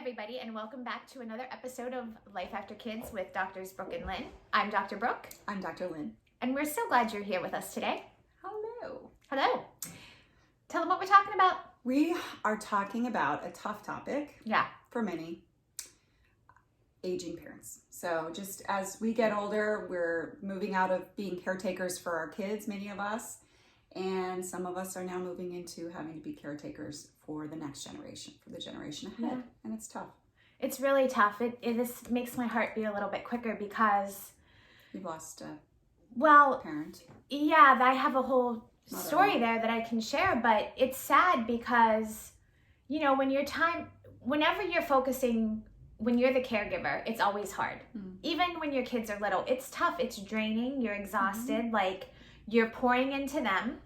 everybody, and welcome back to another episode of Life After Kids with Doctors Brooke and Lynne. I'm Dr. Brooke. I'm Dr. Lynne. And we're so glad you're here with us today. Hello. Hello. Tell them what we're talking about. We are talking about a tough topic. Yeah. For many. Aging parents. So just as we get older, we're moving out of being caretakers for our kids, many of us. And some of us are now moving into having to be caretakers for the next generation, for the generation ahead. Yeah. And it's tough. It's really tough. This makes my heart beat a little bit quicker because... You've lost a parent. Yeah, I have a whole story there that I can share, but it's sad because, you know, whenever you're focusing, when you're the caregiver, it's always hard. Even when your kids are little, it's tough. It's draining. You're exhausted. Like, you're pouring into them,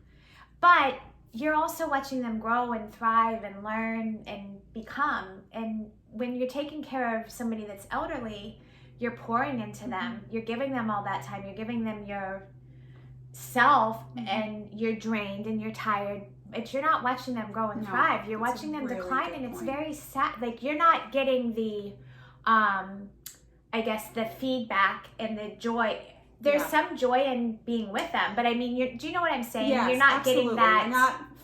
but you're also watching them grow and thrive and learn and become. And when you're taking care of somebody that's elderly, you're pouring into them. You're giving them all that time. You're giving them yourself, and you're drained and you're tired. But you're not watching them grow and thrive. You're watching them decline, and it's very sad. Like, you're not getting the, I guess, the feedback and the joy. There's some joy in being with them, but I mean, do you know what I'm saying? Yes, you're not getting that.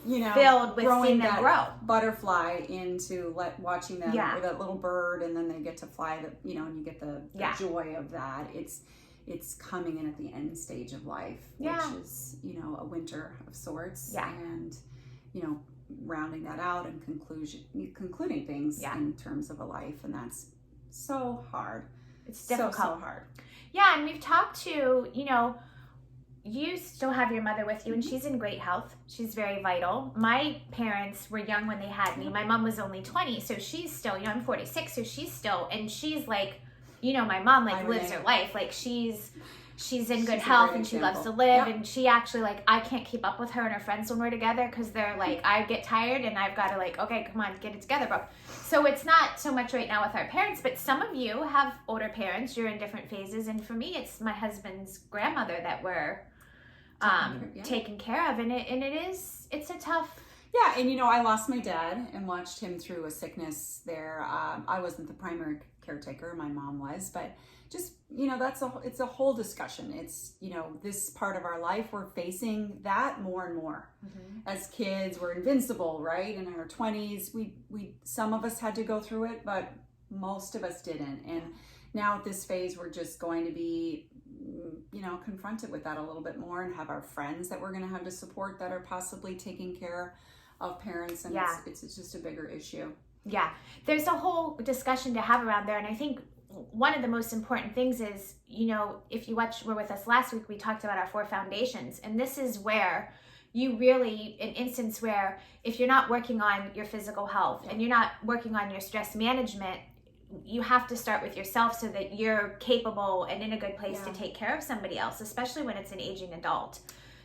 You're not, filled with seeing them grow. Butterfly into watching them, or that little bird, and then they get to fly. And you get the joy of that. It's coming in at the end stage of life, which is a winter of sorts, and rounding that out and concluding things in terms of a life, and that's so hard. It's difficult. So hard. Yeah, and we've talked to, you still have your mother with you, and she's in great health. She's very vital. My parents were young when they had me. My mom was only 20, so she's still, I'm 46, so she's still, and she's like, my mom lives her life. Like, she's in good health, and she loves to live, and she actually, I can't keep up with her and her friends when we're together, because they're like, I get tired, and I've got to okay, come on, get it together, bro. So it's not so much right now with our parents, but some of you have older parents. You're in different phases, and for me, it's my husband's grandmother that we're taken care of, and it's a tough... Yeah, and I lost my dad and watched him through a sickness there. I wasn't the primary caretaker, my mom was, but just, it's a whole discussion. It's, this part of our life, we're facing that more and more. As kids, we're invincible, right? In our 20s, some of us had to go through it, but most of us didn't. And now at this phase, we're just going to be, confronted with that a little bit more, and have our friends that we're going to have to support that are possibly taking care of parents. And it's just a bigger issue. Yeah, there's a whole discussion to have around there. And I think one of the most important things is, if you were with us last week, we talked about our 4 foundations. And this is where you really, an instance where if you're not working on your physical health and you're not working on your stress management, you have to start with yourself so that you're capable and in a good place to take care of somebody else, especially when it's an aging adult.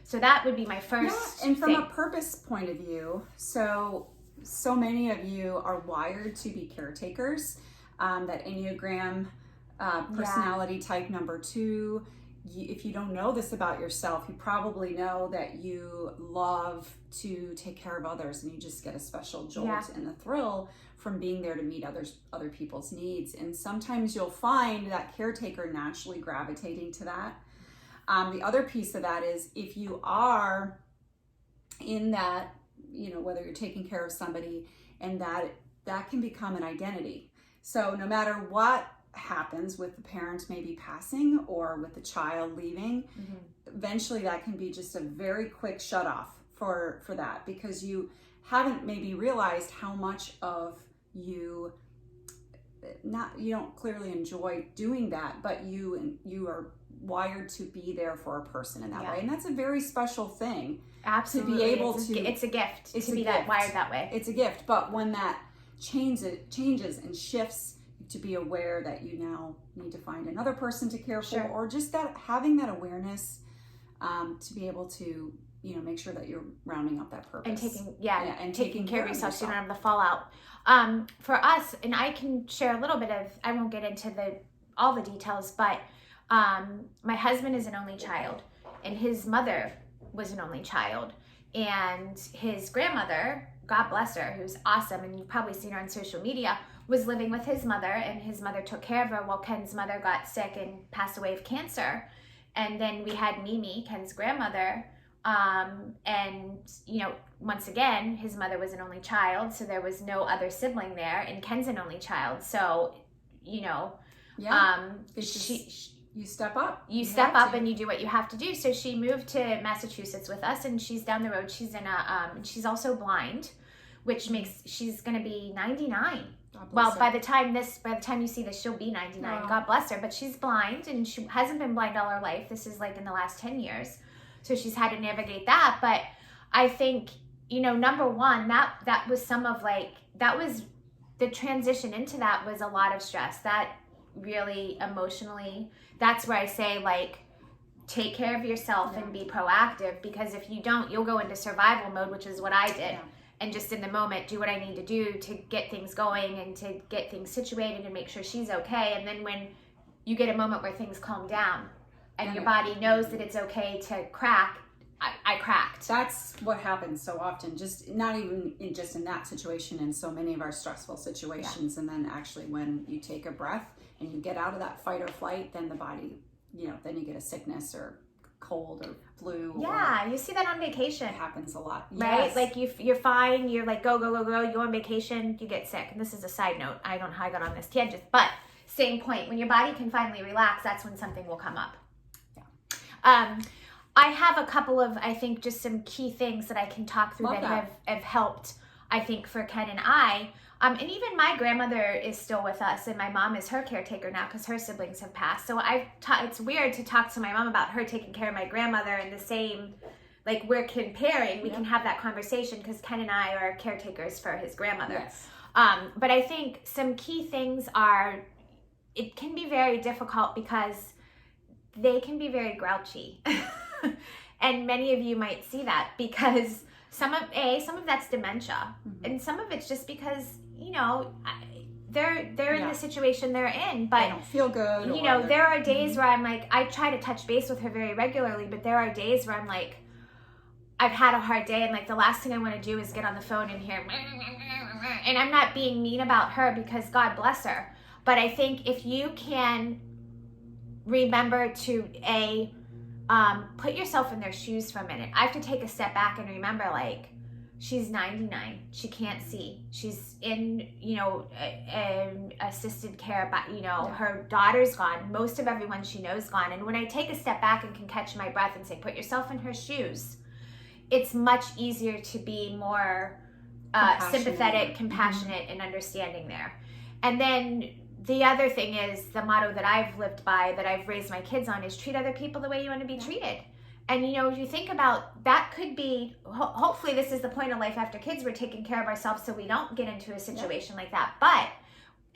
So that would be my first and from a purpose point of view, so many of you are wired to be caretakers. That Enneagram personality type number 2. If you don't know this about yourself, you probably know that you love to take care of others, and you just get a special jolt and a thrill from being there to meet other people's needs. And sometimes you'll find that caretaker naturally gravitating to that. The other piece of that is, if you are in that, whether you're taking care of somebody, and that can become an identity. So no matter what happens with the parent maybe passing or with the child leaving, eventually that can be just a very quick shut off for that, because you haven't maybe realized how much of you don't clearly enjoy doing that, but you are wired to be there for a person in that way. And that's a very special thing. Absolutely. To be able it's a gift to be wired that way. It's a gift. But when that changes and shifts, to be aware that you now need to find another person to care for, or just that having that awareness to be able to make sure that you're rounding up that purpose and taking care of yourself so you don't have the fallout. For us, and I can share a little bit of, I won't get into all the details, but my husband is an only child, and his mother was an only child, and his grandmother, God bless her, who's awesome, and you've probably seen her on social media, was living with his mother, and his mother took care of her while Ken's mother got sick and passed away of cancer. And then we had Mimi, Ken's grandmother, and, you know, once again, his mother was an only child, so there was no other sibling there, and Ken's an only child. So, you know, you step up. You step up and you do what you have to do. So she moved to Massachusetts with us, and she's down the road. She's in she's also blind, which makes, she's going to be 99. Well, by the time you see this, she'll be 99. Wow. God bless her. But she's blind, and she hasn't been blind all her life. This is like in the last 10 years. So she's had to navigate that. But I think, you know, number one, that was that was the transition into that was a lot of stress. That really emotionally, that's where I say, like, take care of yourself and be proactive, because if you don't, you'll go into survival mode, which is what I did. Yeah. And just in the moment, do what I need to do to get things going and to get things situated and make sure she's okay. And then when you get a moment where things calm down and your body knows that it's okay to crack, I cracked. That's what happens so often, just not even in that situation, in so many of our stressful situations. Yeah. And then actually when you take a breath and you get out of that fight or flight, then the body, you know, then you get a sickness or cold or flu. Yeah, you see that on vacation. It happens a lot. Right? Yes. Like you're fine, you're like go, you go on vacation, you get sick. And this is a side note. I don't know how I got on this tangent, but same point. When your body can finally relax, that's when something will come up. Yeah. I have a couple of, I think, just some key things that I can talk through that have helped, I think, for Ken and I. And even my grandmother is still with us, and my mom is her caretaker now because her siblings have passed. So it's weird to talk to my mom about her taking care of my grandmother and the same, like, we're comparing. We can have that conversation because Ken and I are caretakers for his grandmother. Yes. But I think some key things are, it can be very difficult because they can be very grouchy. And many of you might see that because some of that's dementia, and some of it's just because, you know, they're in the situation they're in, but they don't feel good. You know, there are days where I'm like, I try to touch base with her very regularly, but there are days where I'm like, I've had a hard day, and like the last thing I want to do is get on the phone and hear, and I'm not being mean about her because God bless her, but I think if you can remember to put yourself in their shoes for a minute. I have to take a step back and remember, like, she's 99. She can't see. She's in, you know, assisted care, but, you know, her daughter's gone. Most of everyone she knows gone. And when I take a step back and can catch my breath and say, put yourself in her shoes, it's much easier to be more sympathetic, compassionate, and understanding there. And then the other thing is, the motto that I've lived by, that I've raised my kids on, is treat other people the way you want to be treated. And, you know, if you think about, that could be, hopefully this is the point of life after kids, we're taking care of ourselves so we don't get into a situation like that. But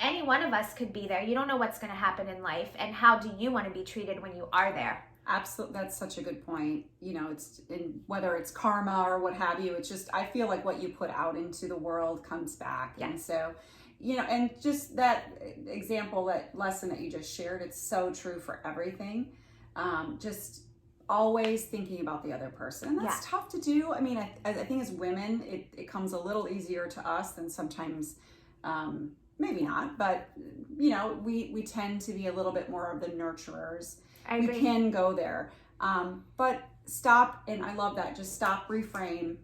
any one of us could be there. You don't know what's going to happen in life, and how do you want to be treated when you are there? Absolutely. That's such a good point. You know, it's whether it's karma or what have you, it's just, I feel like what you put out into the world comes back. Yeah. And so, you know, and just that example, that lesson that you just shared, it's so true for everything. Just always thinking about the other person. And that's tough to do. I mean, I think as women, it comes a little easier to us than sometimes, maybe not, but, you know, we tend to be a little bit more of the nurturers. I agree. We can go there. But stop, and I love that, just stop, reframe,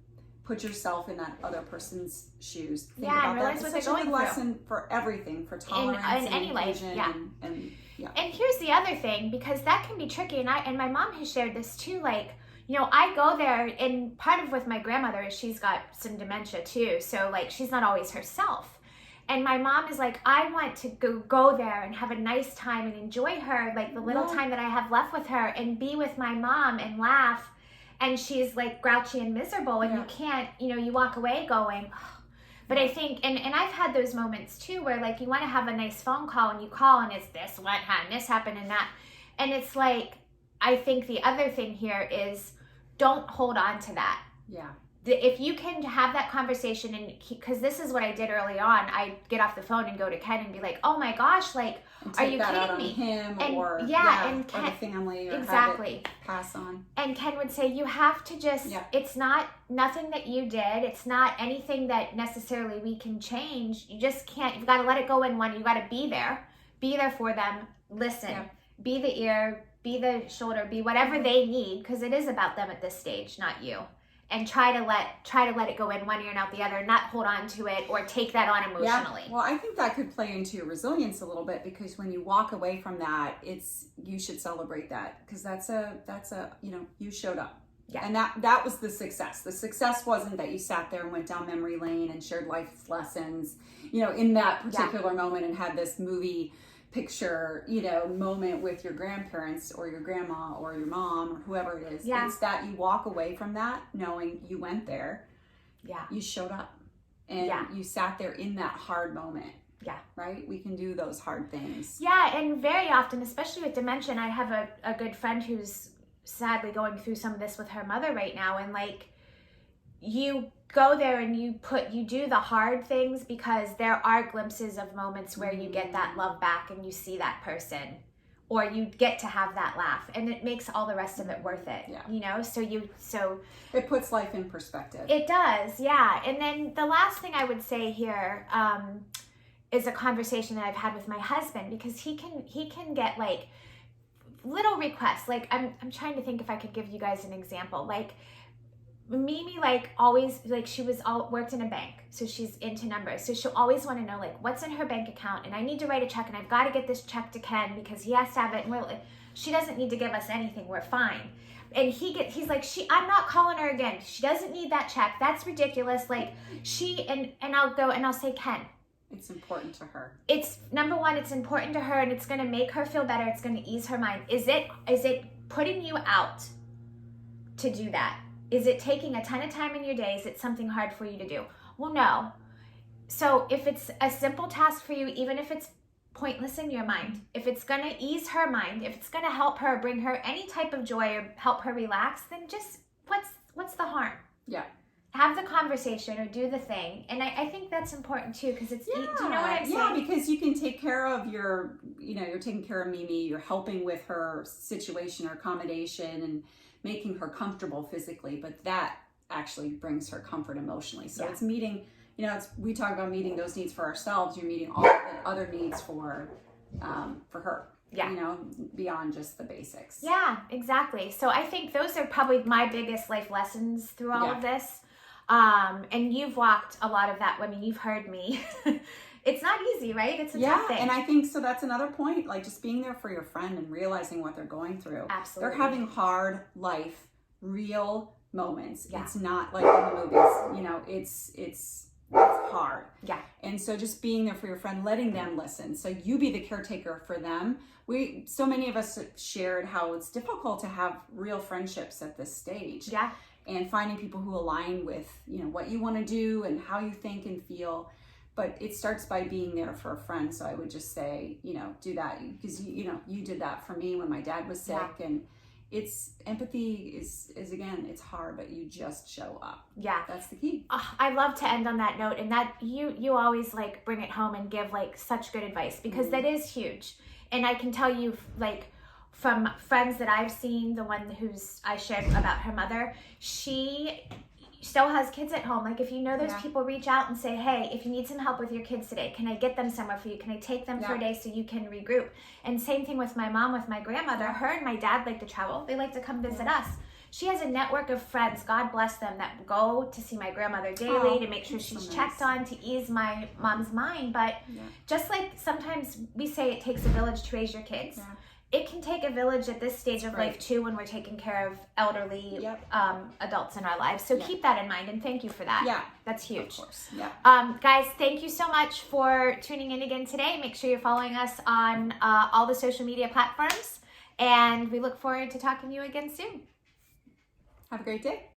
put yourself in that other person's shoes. Think about realize that. what they're It's going such a good lesson for everything, for tolerance in any life. And here's the other thing, because that can be tricky, and my mom has shared this too. Like, you know, I go there, and part of with my grandmother is she's got some dementia too, so like she's not always herself. And my mom is like, I want to go there and have a nice time and enjoy her, like the little time that I have left with her, and be with my mom and laugh. And she's like grouchy and miserable, and you can't, you know, you walk away going, oh. But I think, and I've had those moments too, where like you want to have a nice phone call, and you call and it's this, what happened, this happened, and that. And it's like, I think the other thing here is, don't hold on to that. Yeah. if you can have that conversation, and because this is what I did early on, I get off the phone and go to Ken and be like, oh my gosh, like, are you kidding me? Him and or and Ken, or the family, or exactly, have it pass on. And Ken would say, you have to just, it's not nothing that you did. It's not anything that necessarily we can change. You just can't, you've got to let it go in one. You got to be there for them. Listen, be the ear, be the shoulder, be whatever they need. Cause it is about them at this stage, not you. And try to let it go in one ear and out the other, not hold on to it or take that on emotionally. Yeah. Well, I think that could play into your resilience a little bit, because when you walk away from that, you should celebrate that, because that's a you showed up. Yeah. And that was the success. The success wasn't that you sat there and went down memory lane and shared life lessons, in that particular moment, and had this movie picture, moment with your grandparents or your grandma or your mom or whoever it is. It's that you walk away from that knowing you went there. Yeah. You showed up and you sat there in that hard moment. Yeah. Right? We can do those hard things. Yeah. And very often, especially with dementia, I have a good friend who's sadly going through some of this with her mother right now. And like, you go there and you do the hard things, because there are glimpses of moments where you get that love back and you see that person, or you get to have that laugh, and it makes all the rest of it worth it. Yeah. So it puts life in perspective. It does. Yeah. And then the last thing I would say here is a conversation that I've had with my husband, because he can get like little requests. Like I'm trying to think if I could give you guys an example. Like Mimi, like, always, like, she worked in a bank, so she's into numbers, so she'll always want to know, like, what's in her bank account, and I need to write a check, and I've got to get this check to Ken because he has to have it, and she doesn't need to give us anything, we're fine. And he's like, I'm not calling her again, she doesn't need that check, that's ridiculous, like, and I'll go and I'll say, Ken, it's important to her. It's, number one, it's important to her, and it's going to make her feel better, it's going to ease her mind. Is it putting you out to do that? Is it taking a ton of time in your day? Is it something hard for you to do? Well, no. So if it's a simple task for you, even if it's pointless in your mind, if it's going to ease her mind, if it's going to help her, bring her any type of joy or help her relax, then just what's the harm? Yeah. Have the conversation or do the thing. And I think that's important too, because it's, do you know what I'm saying? Yeah, because you can take care of you're taking care of Mimi, you're helping with her situation or accommodation and making her comfortable physically, but that actually brings her comfort emotionally. So it's meeting, we talk about meeting those needs for ourselves. You're meeting all the other needs for her. Yeah. Beyond just the basics. Yeah, exactly. So I think those are probably my biggest life lessons through all of this. And you've walked a lot of that. I mean, you've heard me. It's not easy, right? It's a tough thing. And I think, so that's another point, like just being there for your friend and realizing what they're going through. Absolutely. They're having hard life, real moments. Yeah. It's not like in the movies, it's hard. Yeah. And so just being there for your friend, letting them listen. So you be the caretaker for them. So many of us shared how it's difficult to have real friendships at this stage. Yeah. And finding people who align with, what you want to do and how you think and feel. But it starts by being there for a friend. So I would just say, do that, because you did that for me when my dad was sick. Yeah. And it's empathy is again, it's hard, but you just show up. Yeah, that's the key. I love to end on that note, and that you always like bring it home and give like such good advice, because that is huge. And I can tell you, like, from friends that I've seen, the one I shared about her mother, she still has kids at home. Like, if those people, reach out and say, hey, if you need some help with your kids today, can I get them somewhere for you? Can I take them for a day so you can regroup? And same thing with my mom, with my grandmother. Her and my dad like to travel. They like to come visit us. She has a network of friends, God bless them, that go to see my grandmother daily to make sure she's checked on, to ease my mom's mind. But just like sometimes we say it takes a village to raise your kids, it can take a village at this stage of life too, when we're taking care of elderly adults in our lives. So keep that in mind, and thank you for that. Yeah, that's huge. Of course. Yeah. Guys, thank you so much for tuning in again today. Make sure you're following us on all the social media platforms, and we look forward to talking to you again soon. Have a great day.